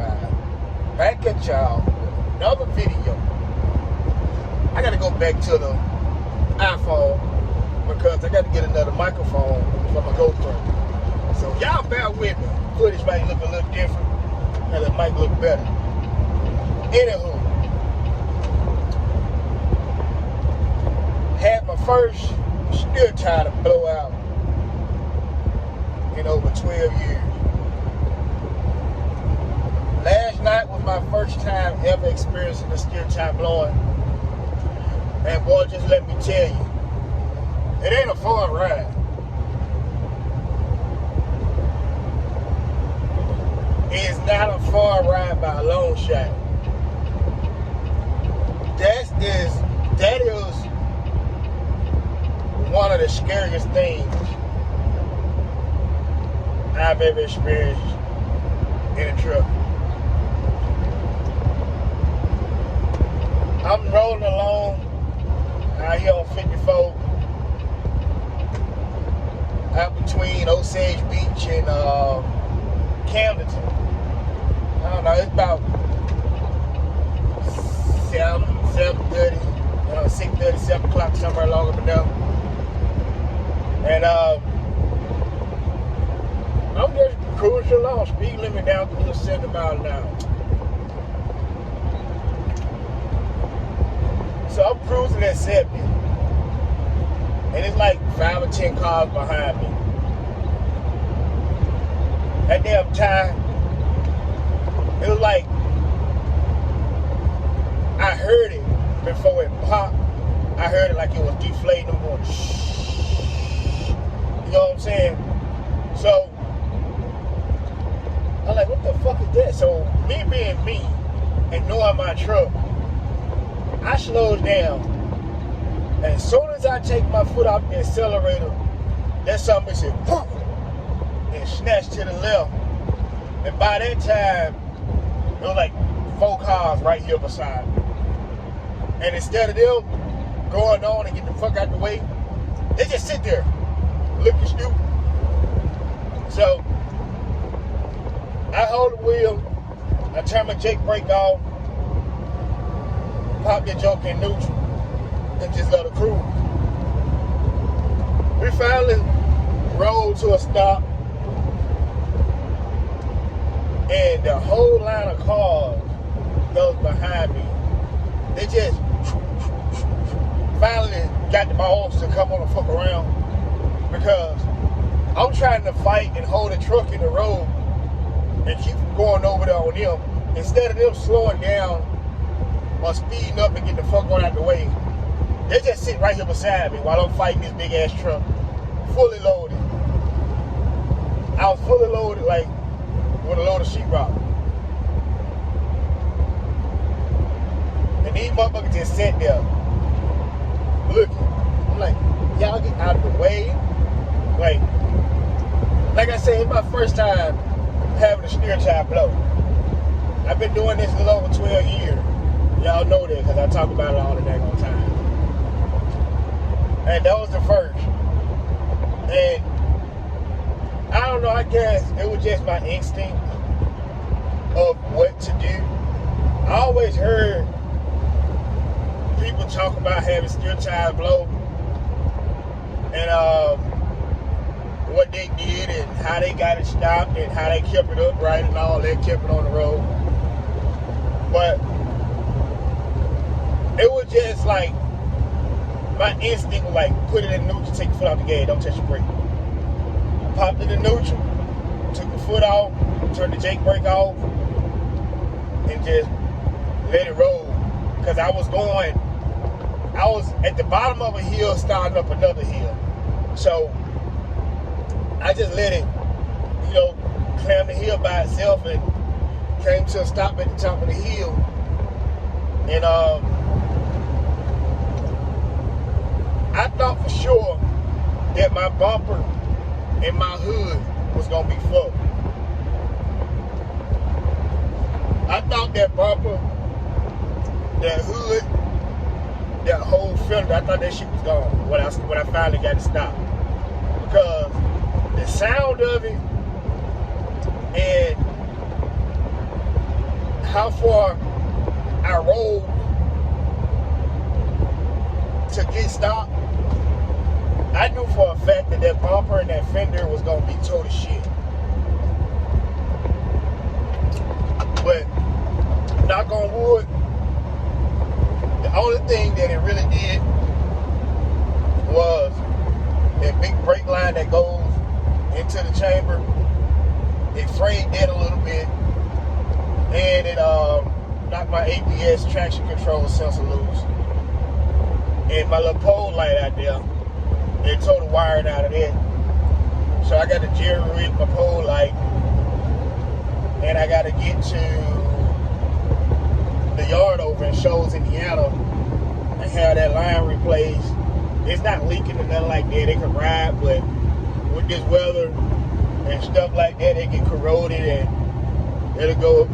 guys, back at y'all with another video. I gotta go back to the iPhone because I gotta get another microphone for my GoPro. So y'all bear with me. Footage might look a little different and it might look better. Anywho, had my first steer tire blowout in over 12 years. Last night was my first time ever experiencing a steer tire blowing. And boy, just let me tell you, it ain't a fun ride. It's not a fun ride by a long shot. That is one of the scariest things I've ever experienced in a truck. I'm rolling along out here on 54 out between Osage Beach and Camdenton. I don't know, it's about 7:30, 6:30, 7 o'clock, somewhere along up and down. And I'm just cruising along, speed limit down to 70 miles an hour. So I'm cruising at 70, and it's like 5 or 10 cars behind me. That damn time, it was like I heard it before it popped. I heard it like it was deflating. I'm going, shh. You know what I'm saying? So I'm like, what the fuck is that? So me being me and knowing my truck, I slowed down. And as soon as I take my foot off the accelerator, that something said, poof, and snatched to the left. And by that time, there was like 4 cars right here beside me. And instead of them going on and getting the fuck out the way, they just sit there, looking stupid. So, I hold the wheel, I turn my Jake brake off, pop that joke in neutral, and just let it cruise. We finally rolled to a stop, and the whole line of cars that was behind me, they just finally got the balls to come on the fuck around, because I'm trying to fight and hold the truck in the road and keep going over there on them. Instead of them slowing down or speeding up and getting the fuck on out the way, they just sit right here beside me while I'm fighting this big ass truck, fully loaded. I was fully loaded, like with a load of sheetrock. And these motherfuckers just sat there looking. I'm like, y'all get out of the way. Like I said, it's my first time having a steer tire blow. I've been doing this a little over 12 years. Y'all know that because I talk about it all the daggone time. And that was the first. And I don't know, I guess it was just my instinct of what to do. I always heard people talk about having steer tires blow and what they did and how they got it stopped and how they kept it upright and all that, kept it on the road. But it was just like my instinct was like, put it in neutral, take your foot off the gas, don't touch your brake. I popped it in neutral, took the foot off, turned the Jake brake off, and just let it roll. Because I was at the bottom of a hill starting up another hill. So I just let it, climb the hill by itself and came to a stop at the top of the hill. And I thought for sure that my bumper and my hood was gonna be fucked. I thought that bumper, that hood, that whole fender, I thought that shit was gone when I finally got to stop. Because the sound of it and how far I rolled to get stopped, I knew for a fact that that bumper and that fender was gonna be total shit. But knock on wood, the only thing that it really did was that big brake line that goes into the chamber. It frayed that a little bit, and it knocked my ABS traction control sensor loose. And my little pole light out there, it tore the wiring out of that. So I got to jerry rig my pole light, and I got to get to the yard over in Shoals, Indiana, and have that line replaced. It's not leaking or nothing like that. It can ride, but with this weather and stuff like that, it get corroded and it'll go,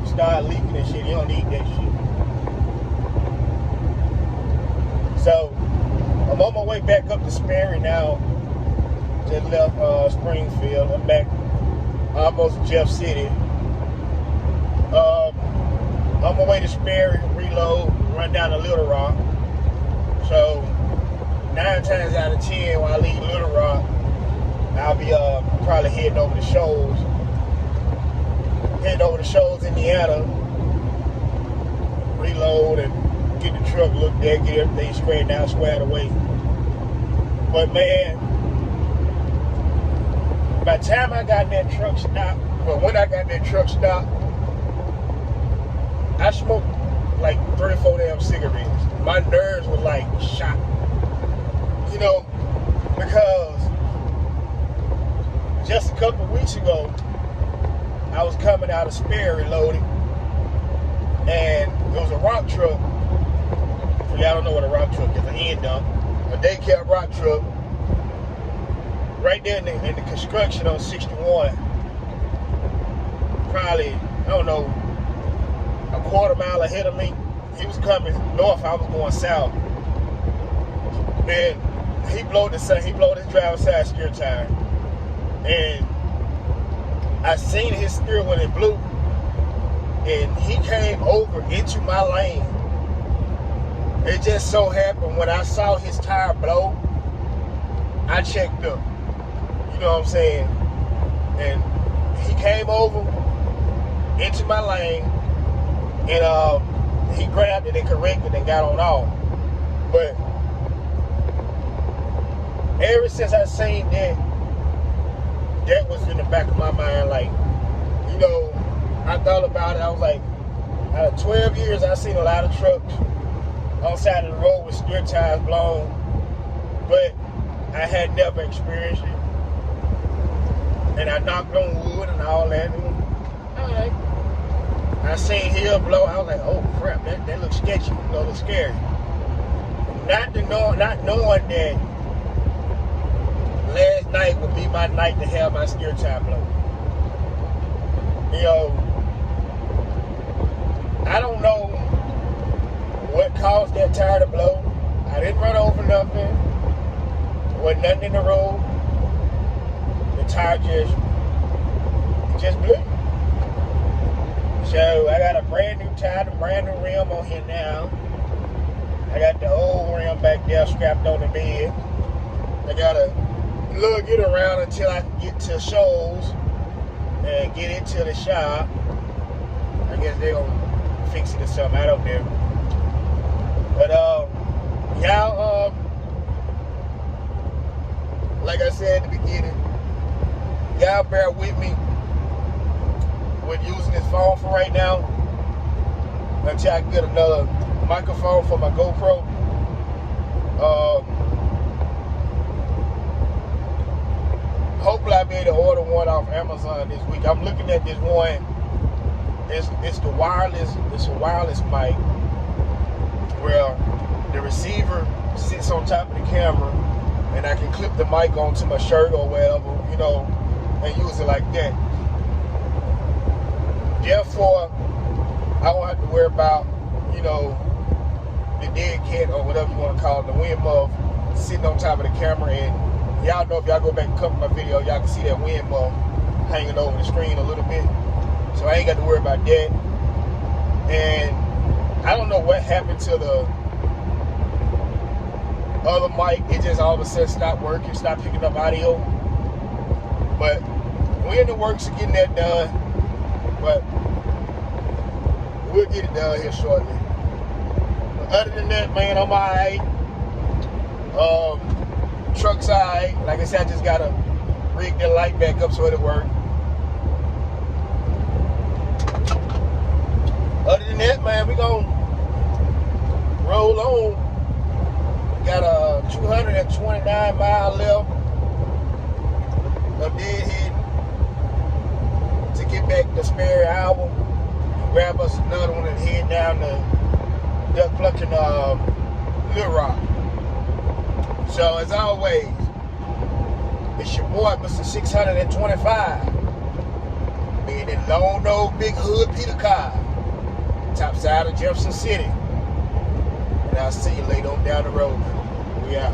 start leaking and shit. You don't need that shit. So I'm on my way back up to Sperry now. Just left Springfield. I'm back almost to Jeff City. On my way to Sperry, reload, run down to Little Rock. So 9 times out of 10 when I leave Little Rock, I'll be probably heading over to Shoals. Heading over to Shoals, Indiana. Reload and get the truck looked at, get everything straightened out, squared away. But man, by the time I got that truck stopped, when I got that truck stopped, I smoked like 3 or 4 damn cigarettes. My nerves were like shot. Because just a couple of weeks ago, I was coming out of Sperry loaded, and it was a rock truck. For y'all don't know what a rock truck is, an end dump. A daycare rock truck right there in the construction on 61. Probably, I don't know, a quarter mile ahead of me. He was coming north, I was going south. And he blowed his driver's side steer tire. And I seen his steer when it blew. And he came over into my lane. It just so happened when I saw his tire blow, I checked up. You know what I'm saying? And he came over into my lane, and he grabbed it and corrected and got on off. But ever since I seen that, that was in the back of my mind. Like, I thought about it. I was like, out of 12 years, I've seen a lot of trucks on the side of the road with steer tires blown, but I had never experienced it. And I knocked on wood and all that. And, all right. I seen his blow. I was like, oh crap, that looks sketchy. Looks scary. Not knowing that last night would be my night to have my steer tire blow. I don't know what caused that tire to blow. I didn't run over nothing. There wasn't nothing in the road. The tire just blew. So I got a brand new tire, a brand new rim on here now. I got the old rim back there strapped on the bed. I gotta lug it around until I can get to Shoals and get it to the shop. I guess they're gonna fix it or something. I don't know. But y'all, like I said at the beginning, y'all bear with me with using this phone for right now until I can get another microphone for my GoPro. Hopefully I'll be able to order one off Amazon this week. I'm looking at this one. It's the wireless. It's a wireless mic where the receiver sits on top of the camera, and I can clip the mic onto my shirt or whatever, and use it like that. Therefore, I won't have to worry about, the dead cat or whatever you want to call it, the wind muff, sitting on top of the camera. And y'all know, if y'all go back and cover my video, y'all can see that wind muff hanging over the screen a little bit. So I ain't got to worry about that. And I don't know what happened to the other mic. It just all of a sudden stopped working, stopped picking up audio. But we're in the works of getting that done. But we'll get it done here shortly. But other than that, man, I'm alright. Truck's alright. Like I said, I just gotta rig the light back up so it'll work. Other than that, man, we gonna roll on. We got a 229 mile left of deadhead to get back the spare hour. Grab us another one and head down to duck plucking Little Rock. So as always, it's your boy, Mr. 625. Being in Lone Oak, Big Hood, Peter Carr, top side of Jefferson City. And I'll see you later on down the road. We out.